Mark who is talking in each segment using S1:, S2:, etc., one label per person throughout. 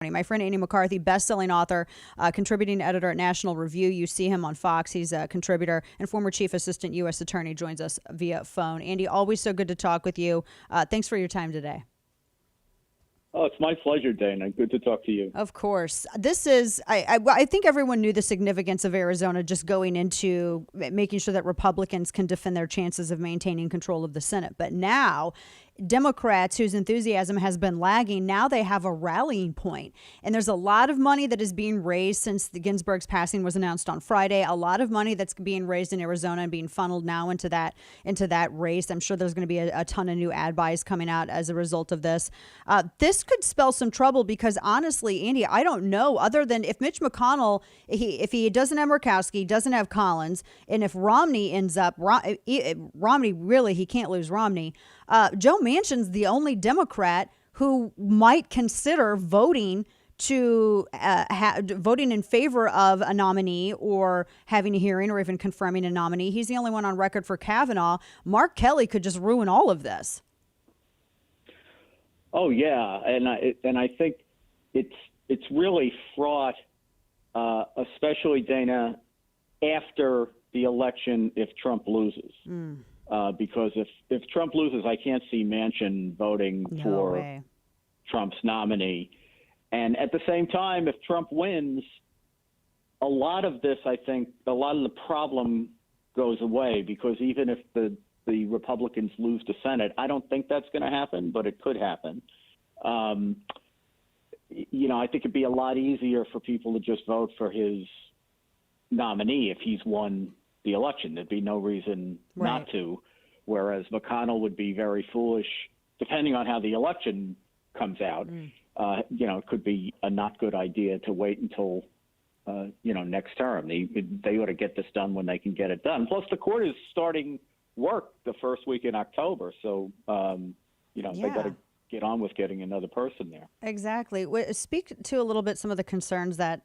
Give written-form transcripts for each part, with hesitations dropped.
S1: My friend Andy McCarthy, best-selling author, contributing editor at National Review. You see him on Fox. He's a contributor and former chief assistant U.S. attorney, joins us via phone. Andy, always so good to talk with you. Thanks for your time today.
S2: Oh, it's my pleasure, Dana. Good to talk to you.
S1: Of course. This is, I think everyone knew the significance of Arizona just going into making sure that Republicans can defend their chances of maintaining control of the Senate. But now, Democrats whose enthusiasm has been lagging, now they have a rallying point. And there's a lot of money that is being raised since the Ginsburg's passing was announced on Friday. A lot of money that's being raised in Arizona and being funneled now into that race. I'm sure there's going to be a ton of new ad buys coming out as a result of this. This could spell some trouble because honestly, Andy, I don't know, other than if Mitch McConnell, if he doesn't have Murkowski, doesn't have Collins, and if Romney ends up, Romney, really, he can't lose Romney. Joe Manchin's the only Democrat who might consider voting voting in favor of a nominee or having a hearing or even confirming a nominee. He's the only one on record for Kavanaugh. Mark Kelly could just ruin all of this.
S2: Oh yeah, and I think it's really fraught, especially, Dana, after the election if Trump loses. Because if Trump loses, I can't see Manchin voting for Trump's nominee. And at the same time, if Trump wins, a lot of this, I think, a lot of the problem goes away, because even if the Republicans lose the Senate, I don't think that's going to happen, but it could happen. I think it'd be a lot easier for people to just vote for his nominee if he's won the election. There'd be no reason not to, whereas McConnell would be very foolish, depending on how the election comes out. It could be a not good idea to wait until, next term. They ought to get this done when they can get it done. Plus, the court is starting work the first week in October, so, they got to get on with getting another person there.
S1: Exactly. Speak to a little bit some of the concerns that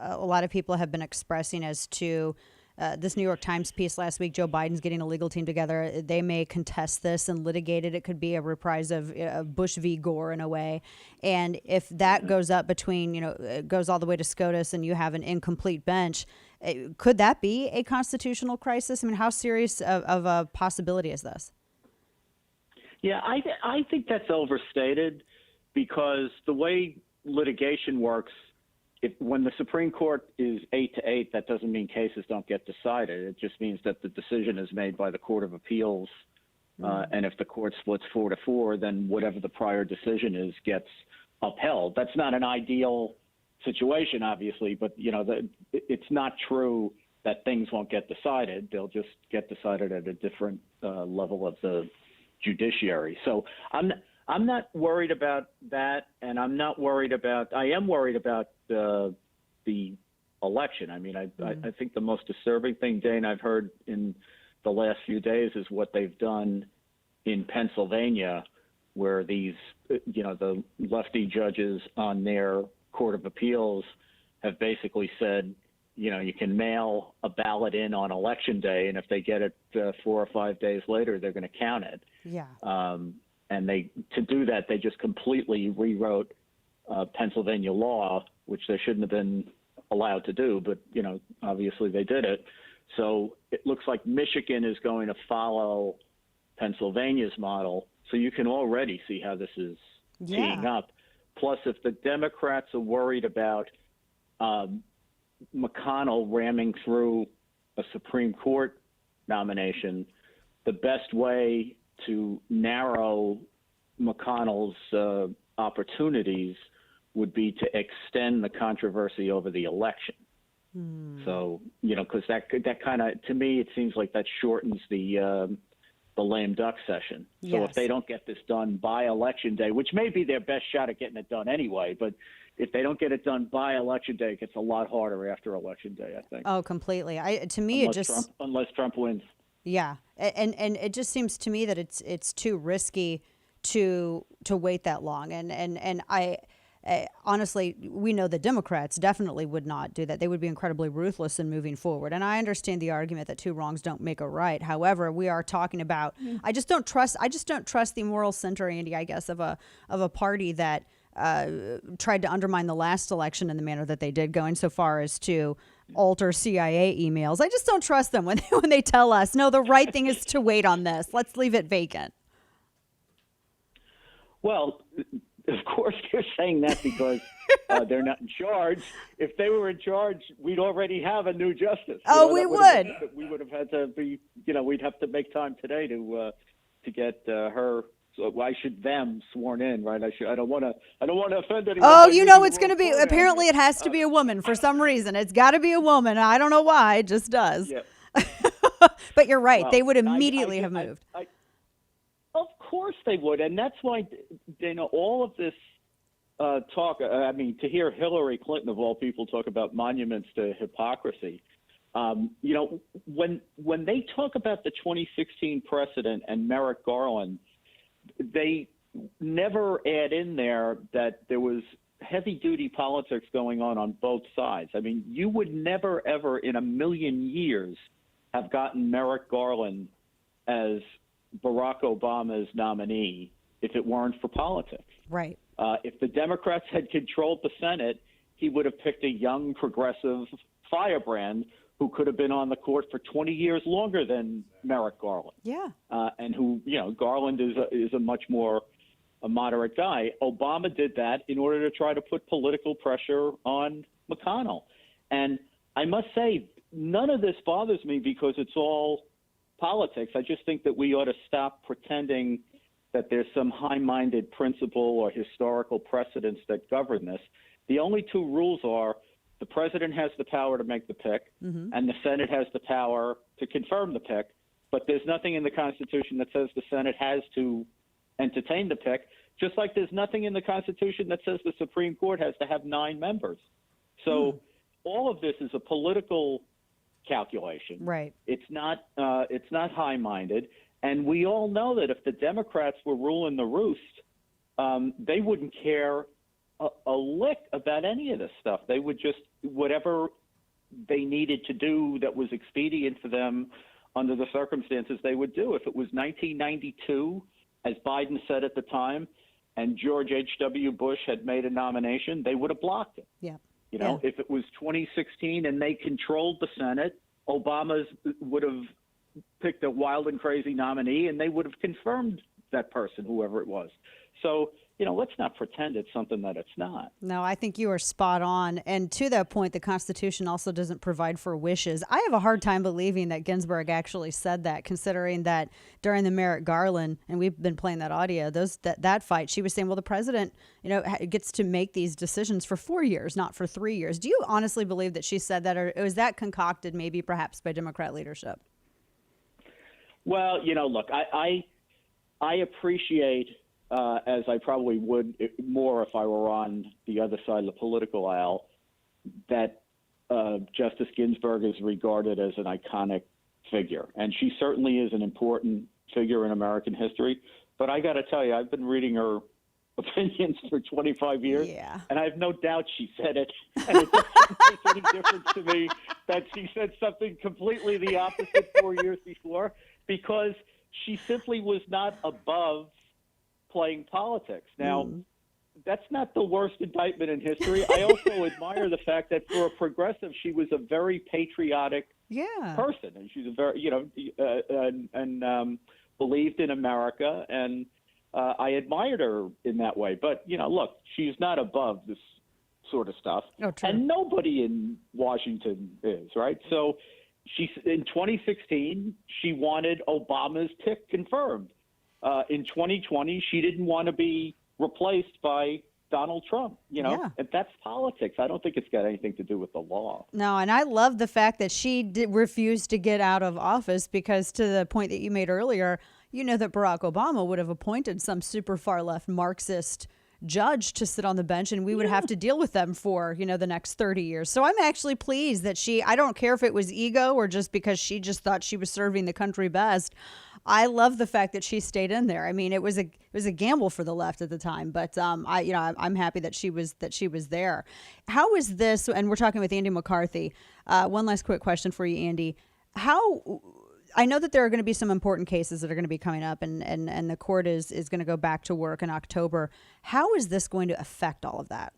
S1: a lot of people have been expressing as to this New York Times piece last week. Joe Biden's getting a legal team together. They may contest this and litigate it. It could be a reprise of Bush v. Gore in a way. And if that goes up between, it goes all the way to SCOTUS and you have an incomplete bench, could that be a constitutional crisis? I mean, how serious of a possibility is this?
S2: Yeah, I think that's overstated, because the way litigation works, when the Supreme Court is 8-8, that doesn't mean cases don't get decided. It just means that the decision is made by the Court of Appeals, and if the court splits 4-4, then whatever the prior decision is gets upheld. That's not an ideal situation, obviously, but it's not true that things won't get decided. They'll just get decided at a different level of the judiciary. So I'm not worried about that, and I am worried about the election. I mean, I think the most disturbing thing, Dane, I've heard in the last few days is what they've done in Pennsylvania, where these, the lefty judges on their Court of Appeals have basically said, you can mail a ballot in on election day, and if they get it 4 or 5 days later, they're going to count it.
S1: Yeah.
S2: And to do that, they just completely rewrote Pennsylvania law, which they shouldn't have been allowed to do. But, obviously they did it. So it looks like Michigan is going to follow Pennsylvania's model. So you can already see how this is teeing up. Plus, if the Democrats are worried about McConnell ramming through a Supreme Court nomination, the best way to narrow McConnell's opportunities would be to extend the controversy over the election. So, because that kind of, to me, it seems like that shortens the lame duck session. So if they don't get this done by election day, which may be their best shot at getting it done anyway, but if they don't get it done by election day, it gets a lot harder after election day, I think.
S1: Oh, completely. Unless
S2: Trump wins.
S1: Yeah, and it just seems to me that it's too risky to wait that long. And I honestly, we know the Democrats definitely would not do that. They would be incredibly ruthless in moving forward. And I understand the argument that two wrongs don't make a right. However, we are talking about, I just don't trust the moral center, Andy, I guess, of a party that tried to undermine the last election in the manner that they did, going so far as to alter CIA emails. I just don't trust them when they tell us, no, the right thing is to wait on this. Let's leave it vacant.
S2: Well, of course they're saying that because they're not in charge. If they were in charge, we'd already have a new justice.
S1: We would.
S2: We would have had to be, we'd have to make time today to get her. So I should them sworn in, right? I don't want to offend anyone.
S1: Oh, it's going to be. Apparently, it has to be a woman for some reason. It's got to be a woman. I don't know why. It just does.
S2: Yeah.
S1: But you're right.
S2: Well,
S1: they would immediately have moved.
S2: Of course they would, and that's why, all of this talk. To hear Hillary Clinton of all people talk about monuments to hypocrisy. When they talk about the 2016 precedent and Merrick Garland, they never add in there that there was heavy-duty politics going on both sides. I mean, you would never, ever in a million years have gotten Merrick Garland as Barack Obama's nominee if it weren't for politics.
S1: Right.
S2: If the Democrats had controlled the Senate, he would have picked a young, progressive firebrand who could have been on the court for 20 years longer than Merrick Garland.
S1: Yeah.
S2: And who, Garland is a much more a moderate guy. Obama did that in order to try to put political pressure on McConnell. And I must say, none of this bothers me because it's all politics. I just think that we ought to stop pretending that there's some high-minded principle or historical precedents that govern this. The only two rules are the president has the power to make the pick, and the Senate has the power to confirm the pick. But there's nothing in the Constitution that says the Senate has to entertain the pick, just like there's nothing in the Constitution that says the Supreme Court has to have 9 members. So all of this is a political calculation.
S1: Right.
S2: It's not high-minded. And we all know that if the Democrats were ruling the roost, they wouldn't care a lick about any of this stuff. They would just, whatever they needed to do that was expedient for them under the circumstances, they would do. If it was 1992, as Biden said at the time, and George H.W. Bush had made a nomination, they would have blocked it.
S1: Yeah.
S2: If it was 2016 and they controlled the Senate, Obama would have picked a wild and crazy nominee, and they would have confirmed that person, whoever it was. So, let's not pretend it's something that it's not.
S1: No, I think you are spot on. And to that point, the Constitution also doesn't provide for wishes. I have a hard time believing that Ginsburg actually said that, considering that during the Merrick Garland, and we've been playing that audio, that fight, she was saying, well, the president, gets to make these decisions for 4 years, not for 3 years. Do you honestly believe that she said that, or was that concocted maybe perhaps by Democrat leadership?
S2: Well, look, I appreciate, as I probably would more if I were on the other side of the political aisle, that Justice Ginsburg is regarded as an iconic figure. And she certainly is an important figure in American history. But I got to tell you, I've been reading her opinions for 25 years, and I have no doubt she said it. And it doesn't make any difference to me that she said something completely the opposite 4 years before, because she simply was not above playing politics. Now, that's not the worst indictment in history. I also admire the fact that for a progressive, she was a very patriotic person, and she's a very, believed in America, and I admired her in that way. But look, she's not above this sort of stuff, and nobody in Washington is, right? So, in 2016, she wanted Obama's pick confirmed. In 2020, she didn't want to be replaced by Donald Trump, and that's politics. I don't think it's got anything to do with the law.
S1: No, and I love the fact that she refused to get out of office, because to the point that you made earlier, that Barack Obama would have appointed some super far left Marxist judge to sit on the bench, and we would have to deal with them for, the next 30 years. So I'm actually pleased that I don't care if it was ego or just because she just thought she was serving the country best. I love the fact that she stayed in there. I mean, it was a gamble for the left at the time, but I'm happy that she was there. How is this? And we're talking with Andy McCarthy. One last quick question for you, Andy. How I know that there are going to be some important cases that are going to be coming up, and the court is going to go back to work in October. How is this going to affect all of that?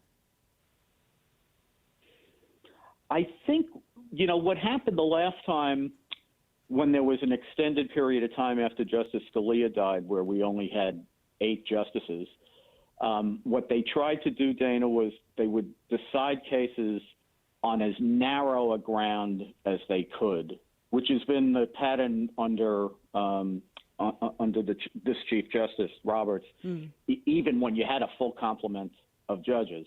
S2: I think, what happened the last time when there was an extended period of time after Justice Scalia died where we only had 8 justices, what they tried to do, Dana, was they would decide cases on as narrow a ground as they could, which has been the pattern under this Chief Justice Roberts, even when you had a full complement of judges.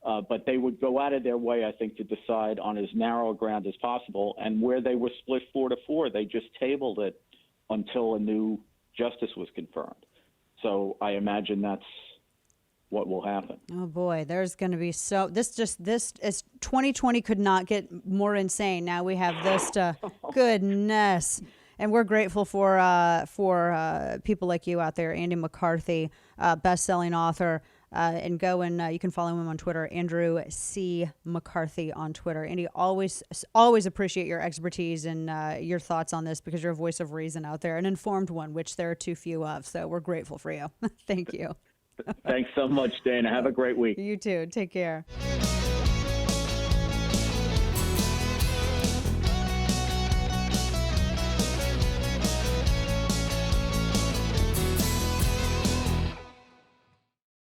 S2: But they would go out of their way, I think, to decide on as narrow a ground as possible. And where they were split 4-4, they just tabled it until a new justice was confirmed. So I imagine that's what will happen.
S1: Oh boy, there's going to be this is 2020 could not get more insane. Now we have this to goodness. And we're grateful for people like you out there, Andy McCarthy, best-selling author, and you can follow him on Twitter, Andrew C. McCarthy on Twitter. Andy, always appreciate your expertise and your thoughts on this, because you're a voice of reason out there, an informed one, which there are too few of. So we're grateful for you. Thank you.
S2: Thanks so much, Dana. Have a great week.
S1: You too. Take care.